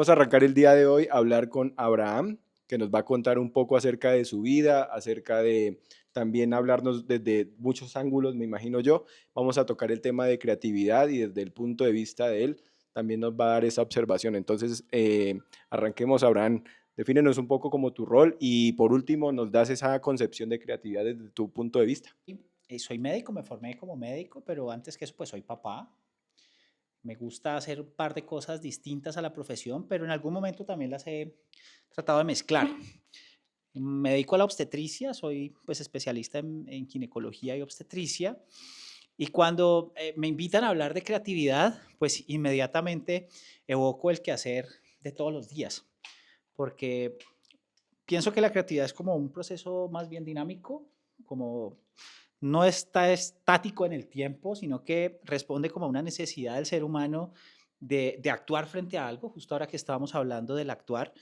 Vamos a arrancar el día de hoy a hablar con Abraham, que nos va a contar un poco acerca de su vida, acerca de también hablarnos desde muchos ángulos, me imagino yo. Vamos a tocar el tema de creatividad y desde el punto de vista de él también nos va a dar esa observación. Entonces, arranquemos, Abraham. Defínenos un poco como tu rol y por último nos das esa concepción de creatividad desde tu punto de vista. Soy médico, me formé como médico, pero antes que eso, pues soy papá. Me gusta hacer un par de cosas distintas a la profesión, pero en algún momento también las he tratado de mezclar. Me dedico a la obstetricia, soy pues especialista en ginecología y obstetricia. Y cuando me invitan a hablar de creatividad, pues inmediatamente evoco el quehacer de todos los días, porque pienso que la creatividad es como un proceso más bien dinámico, como no está estático en el tiempo, sino que responde como a una necesidad del ser humano de actuar frente a algo, justo ahora que estábamos hablando del actuar.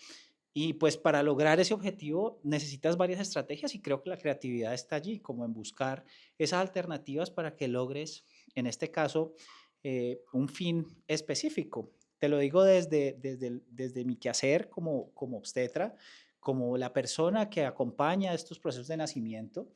Y pues para lograr ese objetivo necesitas varias estrategias y creo que la creatividad está allí, como en buscar esas alternativas para que logres, en este caso, un fin específico. Te lo digo desde mi quehacer como obstetra, como la persona que acompaña estos procesos de nacimiento.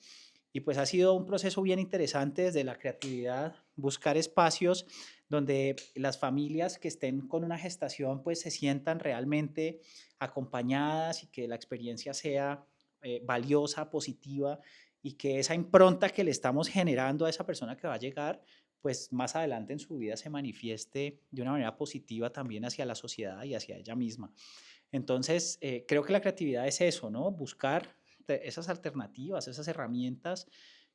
Y pues ha sido un proceso bien interesante desde la creatividad, buscar espacios donde las familias que estén con una gestación pues se sientan realmente acompañadas y que la experiencia sea valiosa, positiva y que esa impronta que le estamos generando a esa persona que va a llegar pues más adelante en su vida se manifieste de una manera positiva también hacia la sociedad y hacia ella misma. Entonces, creo que la creatividad es eso, ¿no? Buscar esas alternativas, esas herramientas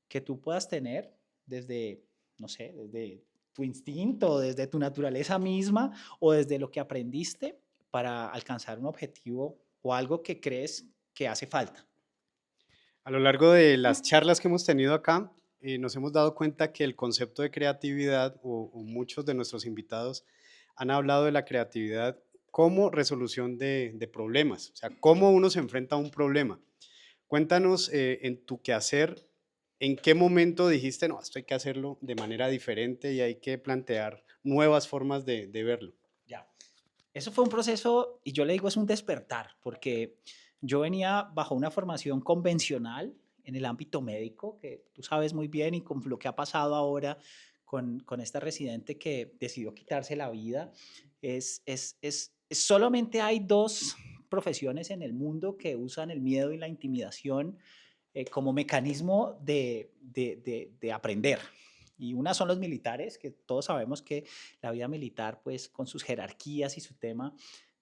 que tú puedas tener desde, no sé, desde tu instinto, desde tu naturaleza misma o desde lo que aprendiste para alcanzar un objetivo o algo que crees que hace falta. A lo largo de las charlas que hemos tenido acá, nos hemos dado cuenta que el concepto de creatividad o muchos de nuestros invitados han hablado de la creatividad como resolución de problemas, o sea, cómo uno se enfrenta a un problema. Cuéntanos en tu quehacer, en qué momento dijiste, no, esto hay que hacerlo de manera diferente y hay que plantear nuevas formas de verlo. Ya. Eso fue un proceso, y yo le digo es un despertar, porque yo venía bajo una formación convencional en el ámbito médico, que tú sabes muy bien, y con lo que ha pasado ahora con esta residente que decidió quitarse la vida, solamente hay dos profesiones en el mundo que usan el miedo y la intimidación como mecanismo de aprender. Y una son los militares, que todos sabemos que la vida militar, pues con sus jerarquías y su tema,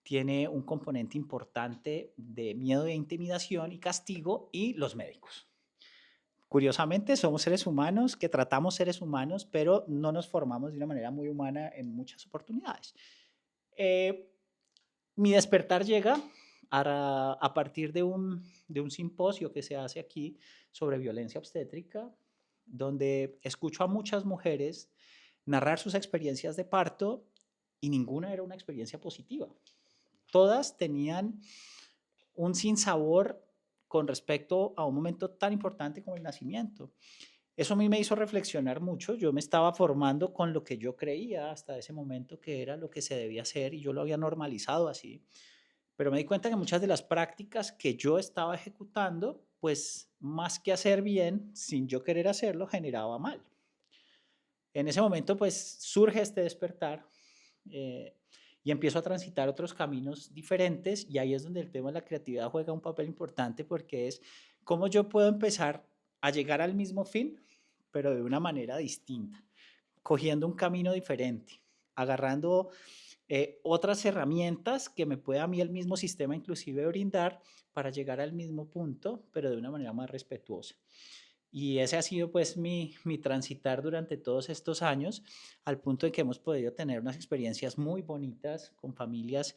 tiene un componente importante de miedo e intimidación y castigo, y los médicos. Curiosamente, somos seres humanos que tratamos seres humanos, pero no nos formamos de una manera muy humana en muchas oportunidades. Eh, Mi despertar llega a partir de un simposio que se hace aquí sobre violencia obstétrica, donde escucho a muchas mujeres narrar sus experiencias de parto y ninguna era una experiencia positiva. Todas tenían un sinsabor con respecto a un momento tan importante como el nacimiento. Eso a mí me hizo reflexionar mucho. Yo me estaba formando con lo que yo creía hasta ese momento que era lo que se debía hacer y yo lo había normalizado así. Pero me di cuenta que muchas de las prácticas que yo estaba ejecutando, pues más que hacer bien, sin yo querer hacerlo, generaba mal. En ese momento, pues surge este despertar eh, y empiezo a transitar otros caminos diferentes y ahí es donde el tema de la creatividad juega un papel importante porque es cómo yo puedo empezar a llegar al mismo fin, pero de una manera distinta, cogiendo un camino diferente, agarrando otras herramientas que me pueda a mí el mismo sistema inclusive brindar para llegar al mismo punto, pero de una manera más respetuosa. Y ese ha sido pues mi transitar durante todos estos años, al punto en que hemos podido tener unas experiencias muy bonitas con familias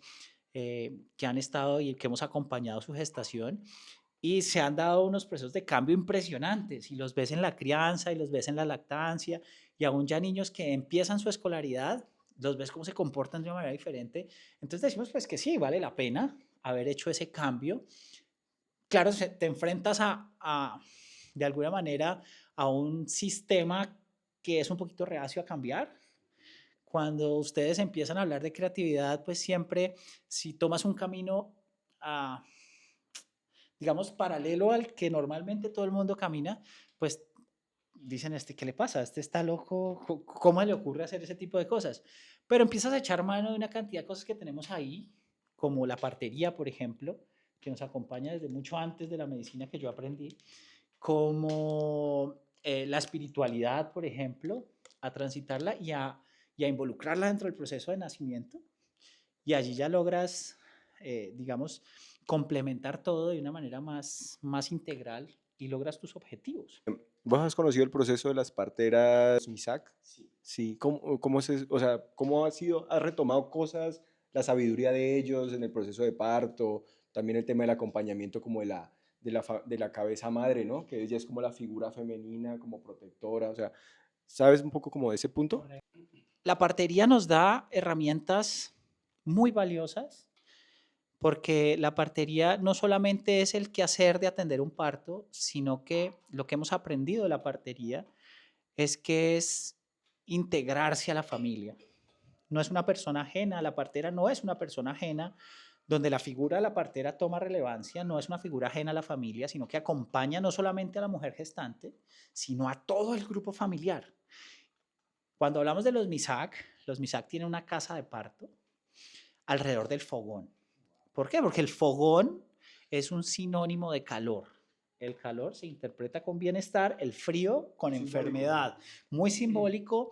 que han estado y que hemos acompañado su gestación y se han dado unos procesos de cambio impresionantes y los ves en la crianza y los ves en la lactancia y aún ya niños que empiezan su escolaridad, los ves cómo se comportan de una manera diferente. Entonces decimos pues que sí, vale la pena haber hecho ese cambio. Claro, te enfrentas de alguna manera a un sistema que es un poquito reacio a cambiar, cuando ustedes empiezan a hablar de creatividad, pues siempre si tomas un camino, ah, digamos, paralelo al que normalmente todo el mundo camina, pues dicen, ¿qué le pasa? Este está loco, ¿cómo le ocurre hacer ese tipo de cosas? Pero empiezas a echar mano de una cantidad de cosas que tenemos ahí, como la partería, por ejemplo, que nos acompaña desde mucho antes de la medicina que yo aprendí, como la espiritualidad, por ejemplo, a transitarla y a involucrarla dentro del proceso de nacimiento. Y allí ya logras, digamos, complementar todo de una manera más integral y logras tus objetivos. ¿Vos has conocido el proceso de las parteras MISAC? Sí. Sí, o sea, cómo has retomado cosas, la sabiduría de ellos en el proceso de parto, también el tema del acompañamiento como de la cabeza madre, ¿no? Que ella es como la figura femenina, como protectora, o sea, ¿sabes un poco como de ese punto? La partería nos da herramientas muy valiosas porque la partería no solamente es el quehacer de atender un parto, sino que lo que hemos aprendido de la partería es que es integrarse a la familia. No es una persona ajena, la partera no es una persona ajena, donde la figura de la partera toma relevancia, no es una figura ajena a la familia, sino que acompaña no solamente a la mujer gestante, sino a todo el grupo familiar. Cuando hablamos de los MISAC tienen una casa de parto alrededor del fogón. ¿Por qué? Porque el fogón es un sinónimo de calor. El calor se interpreta con bienestar, el frío con enfermedad. Muy simbólico,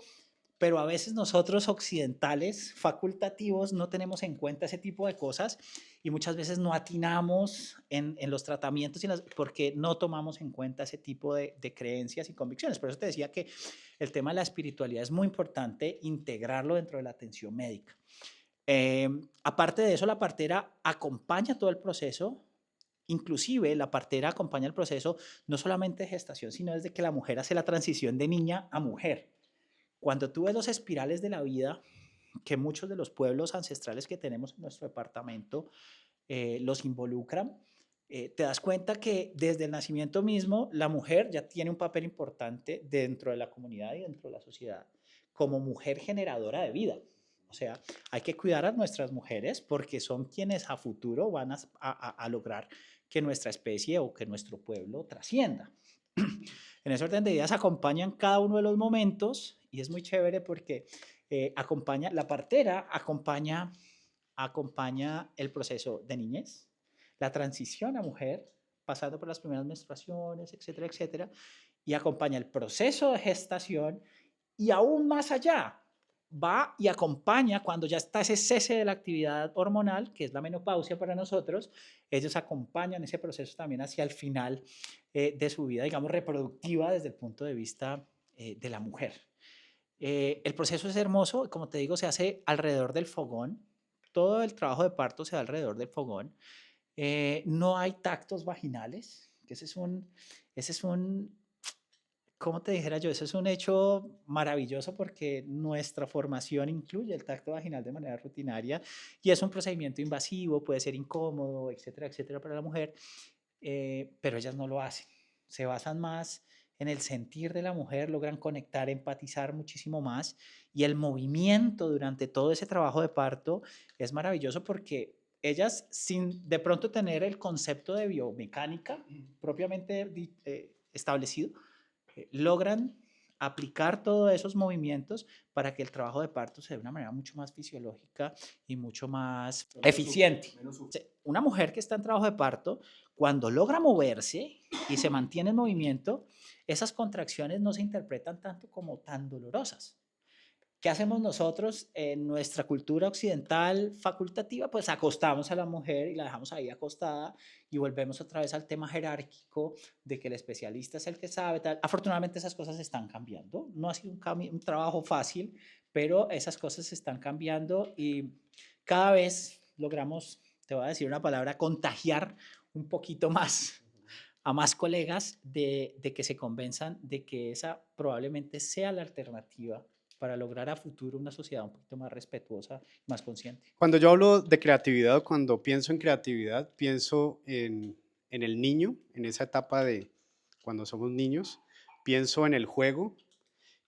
pero a veces nosotros occidentales, facultativos, no tenemos en cuenta ese tipo de cosas y muchas veces no atinamos en los tratamientos porque no tomamos en cuenta ese tipo de creencias y convicciones. Por eso te decía que el tema de la espiritualidad es muy importante integrarlo dentro de la atención médica. Aparte de eso, la partera acompaña todo el proceso. Inclusive la partera acompaña el proceso no solamente de gestación, sino desde que la mujer hace la transición de niña a mujer. Cuando tú ves los espirales de la vida, que muchos de los pueblos ancestrales que tenemos en nuestro departamento los involucran, te das cuenta que desde el nacimiento mismo la mujer ya tiene un papel importante dentro de la comunidad y dentro de la sociedad como mujer generadora de vida. O sea, hay que cuidar a nuestras mujeres porque son quienes a futuro van a lograr que nuestra especie o que nuestro pueblo trascienda. En ese orden de ideas acompañan cada uno de los momentos y es muy chévere porque acompaña, la partera acompaña el proceso de niñez, la transición a mujer, pasando por las primeras menstruaciones, etcétera, etcétera, y acompaña el proceso de gestación y aún más allá, va y acompaña cuando ya está ese cese de la actividad hormonal, que es la menopausia para nosotros, ellos acompañan ese proceso también hacia el final de su vida, digamos, reproductiva desde el punto de vista de la mujer. El proceso es hermoso, como te digo, se hace alrededor del fogón, todo el trabajo de parto se da alrededor del fogón, no hay tactos vaginales, que ese es un, ¿cómo te dijera yo? Eso es un hecho maravilloso porque nuestra formación incluye el tacto vaginal de manera rutinaria y es un procedimiento invasivo, puede ser incómodo, etcétera, etcétera, para la mujer, pero ellas no lo hacen. Se basan más en el sentir de la mujer, logran conectar, empatizar muchísimo más y el movimiento durante todo ese trabajo de parto es maravilloso porque ellas, sin de pronto tener el concepto de biomecánica propiamente establecido, logran aplicar todos esos movimientos para que el trabajo de parto se dé de una manera mucho más fisiológica y mucho más eficiente. Una mujer que está en trabajo de parto, cuando logra moverse y se mantiene en movimiento, esas contracciones no se interpretan tanto como tan dolorosas. ¿Qué hacemos nosotros en nuestra cultura occidental facultativa? Pues acostamos a la mujer y la dejamos ahí acostada y volvemos otra vez al tema jerárquico de que el especialista es el que sabe. Tal. Afortunadamente esas cosas están cambiando. No ha sido un trabajo fácil, pero esas cosas están cambiando y cada vez logramos, te voy a decir una palabra, contagiar un poquito más a más colegas de que se convenzan de que esa probablemente sea la alternativa para lograr a futuro una sociedad un poquito más respetuosa, más consciente. Cuando yo hablo de creatividad o cuando pienso en creatividad, pienso en el niño, en esa etapa de cuando somos niños, pienso en el juego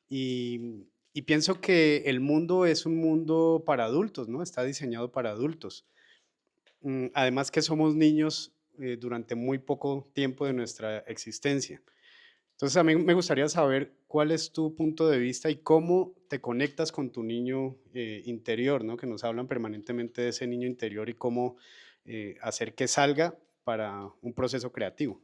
y, Y pienso que el mundo es un mundo para adultos, ¿no? Está diseñado para adultos. Además que somos niños durante muy poco tiempo de nuestra existencia. Entonces, a mí me gustaría saber cuál es tu punto de vista y cómo te conectas con tu niño interior, ¿no? Que nos hablan permanentemente de ese niño interior y cómo hacer que salga para un proceso creativo.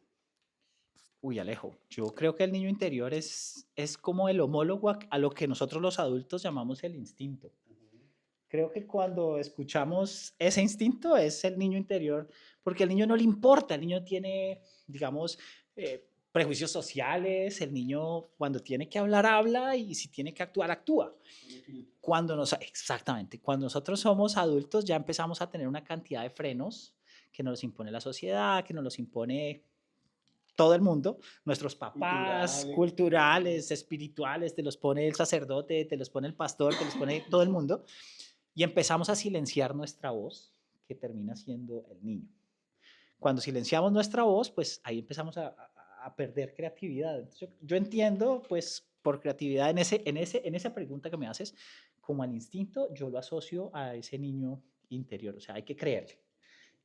Uy, Alejo, yo creo que el niño interior es como el homólogo a lo que nosotros los adultos llamamos el instinto. Creo que cuando escuchamos ese instinto es el niño interior, porque al niño no le importa, el niño tiene, digamos, prejuicios sociales, el niño cuando tiene que hablar, habla y si tiene que actuar, actúa. Exactamente, cuando nosotros somos adultos ya empezamos a tener una cantidad de frenos que nos los impone la sociedad, que nos los impone todo el mundo, nuestros papás, culturales, espirituales, te los pone el sacerdote, te los pone el pastor, te los pone todo el mundo, y empezamos a silenciar nuestra voz, que termina siendo el niño. Cuando silenciamos nuestra voz, pues ahí empezamos a perder creatividad. Entonces, yo entiendo, pues, por creatividad en esa pregunta que me haces, como al instinto, yo lo asocio a ese niño interior, o sea, hay que creerle.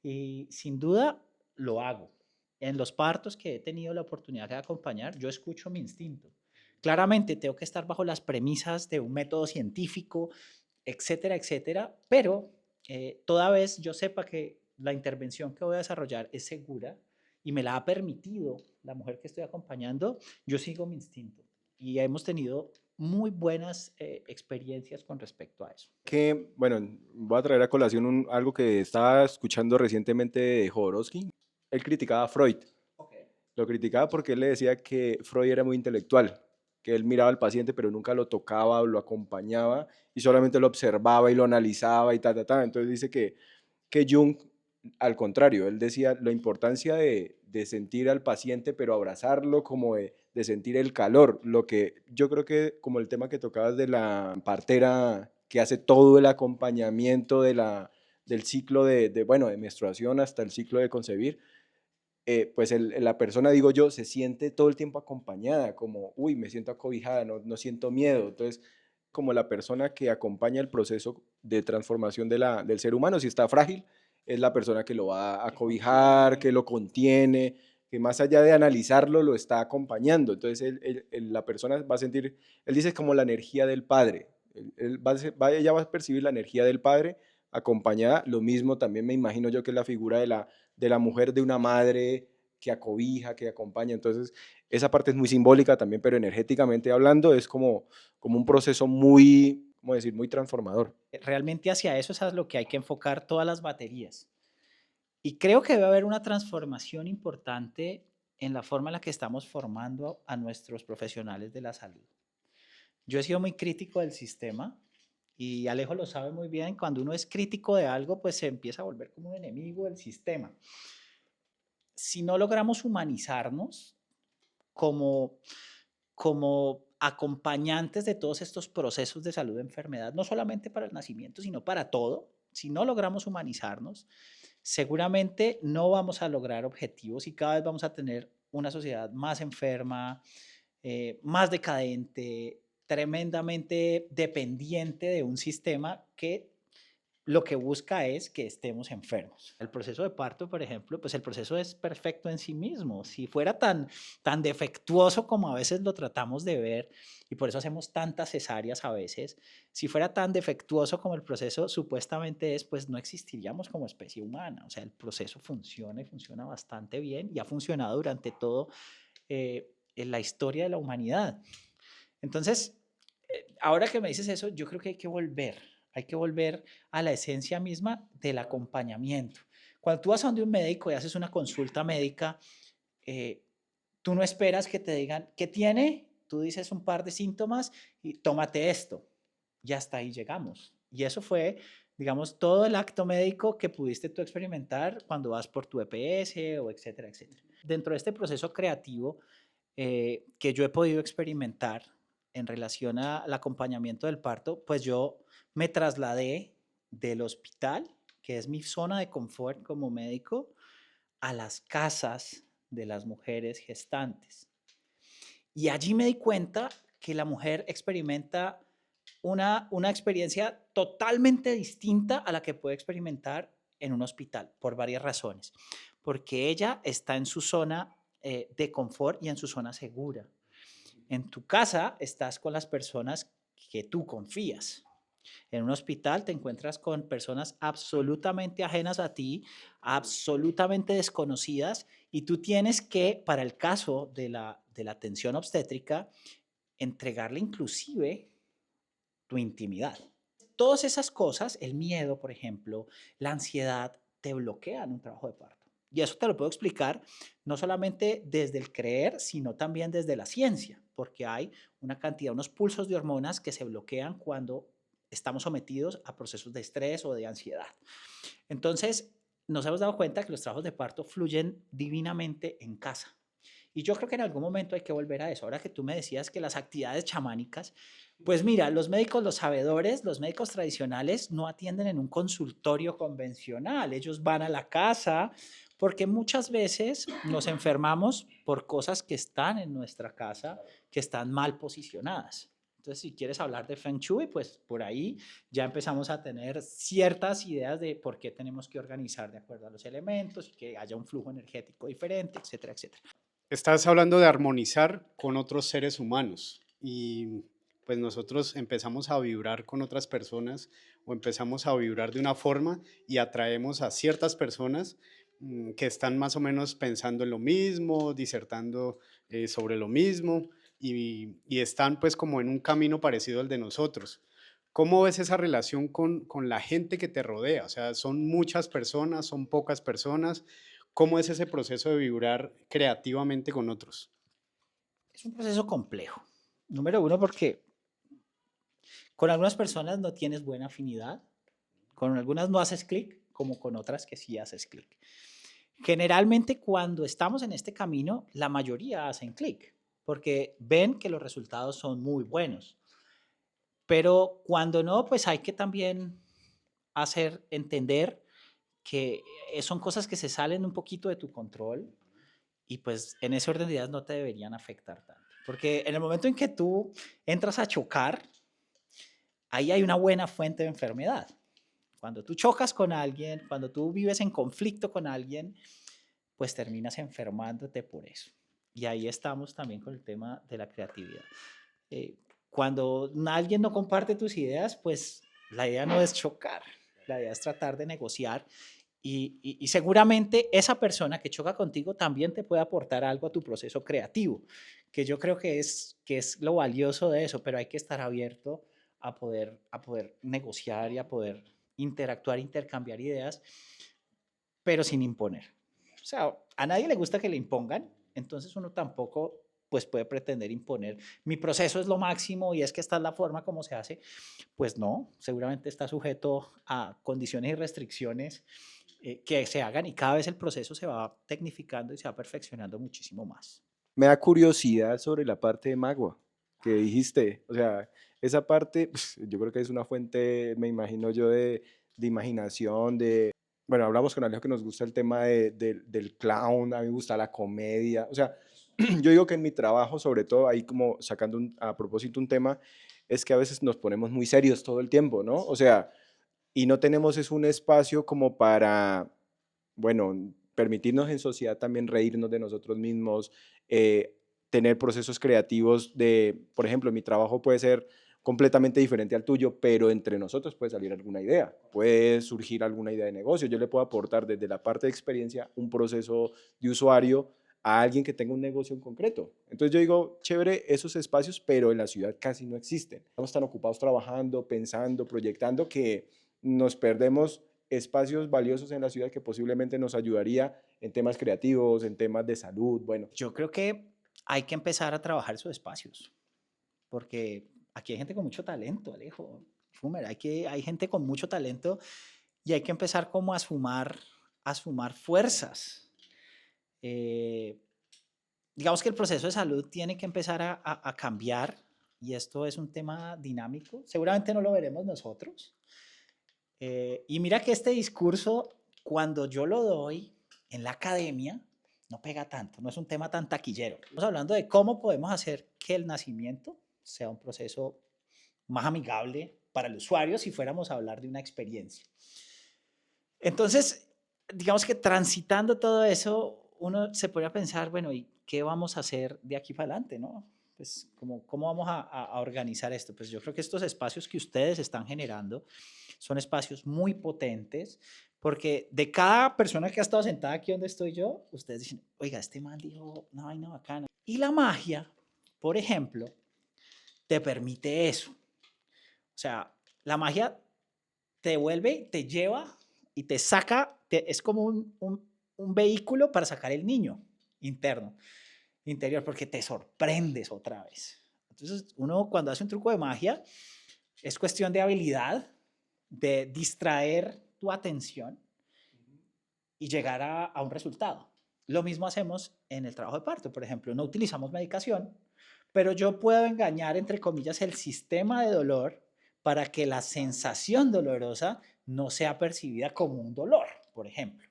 Y sin duda lo hago. En los partos que he tenido la oportunidad de acompañar, yo escucho mi instinto. Claramente tengo que estar bajo las premisas de un método científico, etcétera, etcétera, pero toda vez yo sepa que la intervención que voy a desarrollar es segura y me la ha permitido la mujer que estoy acompañando, yo sigo mi instinto. Y hemos tenido muy buenas experiencias con respecto a eso. Que, bueno, voy a traer a colación algo que estaba escuchando recientemente de Jodorowsky. Él criticaba a Freud. Okay. Lo criticaba porque él le decía que Freud era muy intelectual, que él miraba al paciente pero nunca lo tocaba o lo acompañaba y solamente lo observaba y lo analizaba y ta, ta, ta. Entonces dice que Jung, al contrario, él decía la importancia de sentir al paciente, pero abrazarlo, como de sentir el calor. Lo que yo creo que, como el tema que tocabas de la partera que hace todo el acompañamiento del ciclo bueno, de menstruación hasta el ciclo de concebir, pues la persona, digo yo, se siente todo el tiempo acompañada, como, uy, me siento acobijada, no siento miedo. Entonces, como la persona que acompaña el proceso de transformación del ser humano, si está frágil, es la persona que lo va a acobijar, que lo contiene, que más allá de analizarlo, lo está acompañando. Entonces, la persona va a sentir, él dice como la energía del padre. Ella va a percibir la energía del padre acompañada. Lo mismo también me imagino yo que es la figura de la mujer, de una madre que acobija, que acompaña. Entonces, esa parte es muy simbólica también, pero energéticamente hablando es como un proceso muy, ¿cómo decir?, muy transformador. Realmente hacia eso es a lo que hay que enfocar todas las baterías. Y creo que debe haber una transformación importante en la forma en la que estamos formando a nuestros profesionales de la salud. Yo he sido muy crítico del sistema y Alejo lo sabe muy bien, cuando uno es crítico de algo, pues se empieza a volver como un enemigo del sistema. Si no logramos humanizarnos como, como acompañantes de todos estos procesos de salud de enfermedad, no solamente para el nacimiento, sino para todo, si no logramos humanizarnos, seguramente no vamos a lograr objetivos y cada vez vamos a tener una sociedad más enferma, más decadente, tremendamente dependiente de un sistema que lo que busca es que estemos enfermos. El proceso de parto, por ejemplo, pues el proceso es perfecto en sí mismo. Si fuera tan defectuoso como a veces lo tratamos de ver, y por eso hacemos tantas cesáreas a veces, si fuera tan defectuoso como el proceso supuestamente es, pues no existiríamos como especie humana. O sea, el proceso funciona y funciona bastante bien y ha funcionado durante todo en la historia de la humanidad. Entonces, ahora que me dices eso, yo creo que hay que volver a la esencia misma del acompañamiento. Cuando tú vas a donde un médico y haces una consulta médica, eh, tú no esperas que te digan, ¿qué tiene? Tú dices un par de síntomas y tómate esto. Y hasta ahí llegamos. Y eso fue, digamos, todo el acto médico que pudiste tú experimentar cuando vas por tu EPS o etcétera, etcétera. Dentro de este proceso creativo que yo he podido experimentar en relación al acompañamiento del parto, pues yo me trasladé del hospital, que es mi zona de confort como médico, a las casas de las mujeres gestantes. Y allí me di cuenta que la mujer experimenta una experiencia totalmente distinta a la que puede experimentar en un hospital, por varias razones. Porque ella está en su zona de confort y en su zona segura. En tu casa estás con las personas que tú confías. En un hospital te encuentras con personas absolutamente ajenas a ti, absolutamente desconocidas, y tú tienes que, para el caso de la atención obstétrica, entregarle inclusive tu intimidad. Todas esas cosas, el miedo, por ejemplo, la ansiedad, te bloquean un trabajo de parto. Y eso te lo puedo explicar no solamente desde el creer, sino también desde la ciencia, porque hay una cantidad, unos pulsos de hormonas que se bloquean cuando estamos sometidos a procesos de estrés o de ansiedad. Entonces, nos hemos dado cuenta que los trabajos de parto fluyen divinamente en casa. Y yo creo que en algún momento hay que volver a eso. Ahora que tú me decías que las actividades chamánicas, pues mira, los médicos, los sabedores, los médicos tradicionales no atienden en un consultorio convencional. Ellos van a la casa porque muchas veces nos enfermamos por cosas que están en nuestra casa, que están mal posicionadas. Entonces, si quieres hablar de Feng Shui, pues por ahí ya empezamos a tener ciertas ideas de por qué tenemos que organizar de acuerdo a los elementos y que haya un flujo energético diferente, etcétera, etcétera. Estás hablando de armonizar con otros seres humanos y pues nosotros empezamos a vibrar con otras personas o empezamos a vibrar de una forma y atraemos a ciertas personas que están más o menos pensando en lo mismo, disertando sobre lo mismo y están pues como en un camino parecido al de nosotros. ¿Cómo ves esa relación con la gente que te rodea? O sea, ¿son muchas personas, son pocas personas? ¿Cómo es ese proceso de vibrar creativamente con otros? Es un proceso complejo. Número uno, porque con algunas personas no tienes buena afinidad, con algunas no haces clic, como con otras que sí haces clic. Generalmente cuando estamos en este camino, la mayoría hacen clic, porque ven que los resultados son muy buenos. Pero cuando no, pues hay que también hacer entender que son cosas que se salen un poquito de tu control y pues en ese orden de ideas no te deberían afectar tanto. Porque en el momento en que tú entras a chocar, ahí hay una buena fuente de enfermedad. Cuando tú chocas con alguien, cuando tú vives en conflicto con alguien, pues terminas enfermándote por eso. Y ahí estamos también con el tema de la creatividad. Eh, Cuando alguien no comparte tus ideas, pues la idea no es chocar, la idea es tratar de negociar y seguramente esa persona que choca contigo también te puede aportar algo a tu proceso creativo, que yo creo que es lo valioso de eso, pero hay que estar abierto a poder negociar y a poder interactuar, intercambiar ideas, pero sin imponer. O sea, a nadie le gusta que le impongan, entonces uno tampoco pues puede pretender imponer. Mi proceso es lo máximo y es que esta es la forma como se hace. Pues no, seguramente está sujeto a condiciones y restricciones que se hagan y cada vez el proceso se va tecnificando y se va perfeccionando muchísimo más. Me da curiosidad sobre la parte de Magua que dijiste. O sea, esa parte, pues, yo creo que es una fuente, me imagino yo, de imaginación, de... Bueno, hablamos con Alejo que nos gusta el tema del clown, a mí me gusta la comedia. O sea, yo digo que en mi trabajo, sobre todo, ahí como sacando a propósito un tema, es que a veces nos ponemos muy serios todo el tiempo, ¿no? O sea, y no tenemos es un espacio como para, bueno, permitirnos en sociedad también reírnos de nosotros mismos, eh, tener procesos creativos de, por ejemplo, mi trabajo puede ser completamente diferente al tuyo, pero entre nosotros puede salir alguna idea, puede surgir alguna idea de negocio. Yo le puedo aportar desde la parte de experiencia un proceso de usuario a alguien que tenga un negocio en concreto. Entonces yo digo, chévere esos espacios, pero en la ciudad casi no existen. Estamos tan ocupados trabajando, pensando, proyectando que nos perdemos espacios valiosos en la ciudad que posiblemente nos ayudaría en temas creativos, en temas de salud, bueno. Yo creo que hay que empezar a trabajar esos espacios, porque aquí hay gente con mucho talento, Alejo. Fumer, hay gente con mucho talento y hay que empezar como a sumar fuerzas. Eh, digamos que el proceso de salud tiene que empezar a cambiar y esto es un tema dinámico. Seguramente no lo veremos nosotros. Y mira que este discurso, cuando yo lo doy en la academia, no pega tanto, no es un tema tan taquillero. Estamos hablando de cómo podemos hacer que el nacimiento sea un proceso más amigable para el usuario si fuéramos a hablar de una experiencia. Entonces, digamos que transitando todo eso, uno se pone a pensar, bueno, ¿y qué vamos a hacer de aquí para adelante, no? Pues, ¿cómo vamos a organizar esto? Pues yo creo que estos espacios que ustedes están generando son espacios muy potentes, porque de cada persona que ha estado sentada aquí donde estoy yo, ustedes dicen, oiga, este man dijo una vaina bacana. Y la magia, por ejemplo, te permite eso. O sea, la magia te vuelve, te lleva y te saca, es como un vehículo para sacar el niño interno, interior, porque te sorprendes otra vez. Entonces, uno cuando hace un truco de magia, es cuestión de habilidad, de distraer tu atención y llegar a un resultado. Lo mismo hacemos en el trabajo de parto, por ejemplo, no utilizamos medicación, pero yo puedo engañar, entre comillas, el sistema de dolor para que la sensación dolorosa no sea percibida como un dolor, por ejemplo.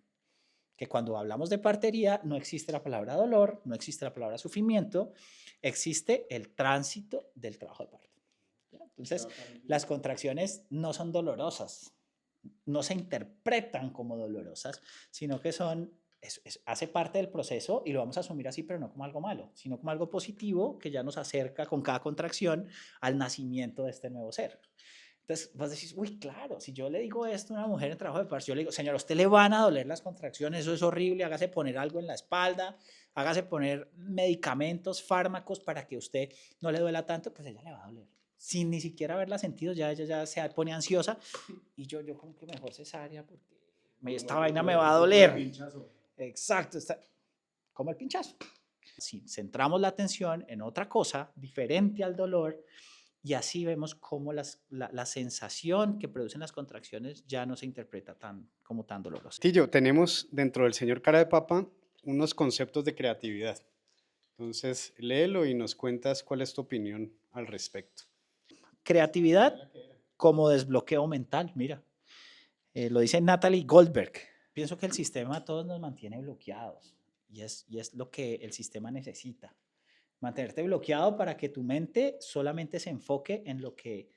Que cuando hablamos de partería no existe la palabra dolor, no existe la palabra sufrimiento, existe el tránsito del trabajo de parto. ¿Ya? Entonces, las contracciones no son dolorosas, no se interpretan como dolorosas, sino que son, hace parte del proceso y lo vamos a asumir así, pero no como algo malo, sino como algo positivo que ya nos acerca con cada contracción al nacimiento de este nuevo ser. Entonces, vos decís, uy, claro, si yo le digo esto a una mujer en trabajo de parto, yo le digo, señor, a usted le van a doler las contracciones, eso es horrible, hágase poner algo en la espalda, hágase poner medicamentos, fármacos para que usted no le duela tanto, pues ella le va a doler. Sin ni siquiera haberla sentido, ya ella ya se pone ansiosa y yo como que mejor cesárea porque esta vaina me va a doler. Exacto, como el pinchazo. Si centramos la atención en otra cosa diferente al dolor, y así vemos cómo la sensación que producen las contracciones ya no se interpreta como tan dolorosa. Tillo, tenemos dentro del señor Cara de Papa unos conceptos de creatividad. Entonces, léelo y nos cuentas cuál es tu opinión al respecto. Creatividad como desbloqueo mental, mira. Lo dice Natalie Goldberg. Pienso que el sistema a todos nos mantiene bloqueados y es lo que el sistema necesita. Mantenerte bloqueado para que tu mente solamente se enfoque en lo que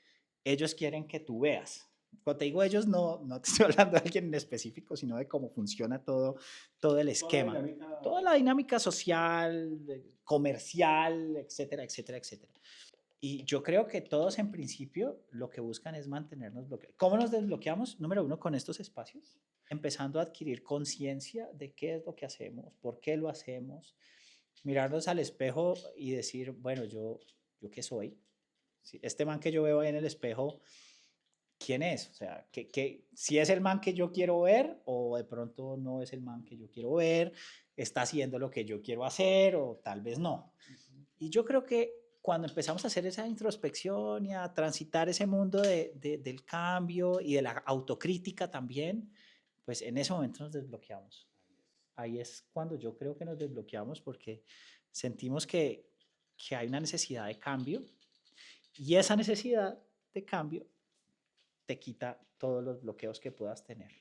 ellos quieren que tú veas. Cuando te digo ellos, no te estoy hablando de alguien en específico, sino de cómo funciona todo el esquema. Toda la dinámica social, comercial, etcétera, etcétera, etcétera. Y yo creo que todos en principio lo que buscan es mantenernos bloqueados. ¿Cómo nos desbloqueamos? Número uno, con estos espacios, empezando a adquirir conciencia de qué es lo que hacemos, por qué lo hacemos, mirarnos al espejo y decir, bueno, ¿yo qué soy? Este man que yo veo ahí en el espejo, ¿quién es? O sea, si es el man que yo quiero ver o de pronto no es el man que yo quiero ver, está haciendo lo que yo quiero hacer o tal vez no. Y yo creo que cuando empezamos a hacer esa introspección y a transitar ese mundo del cambio y de la autocrítica también, pues en ese momento nos desbloqueamos. Ahí es cuando yo creo que nos desbloqueamos porque sentimos que hay una necesidad de cambio y esa necesidad de cambio te quita todos los bloqueos que puedas tener.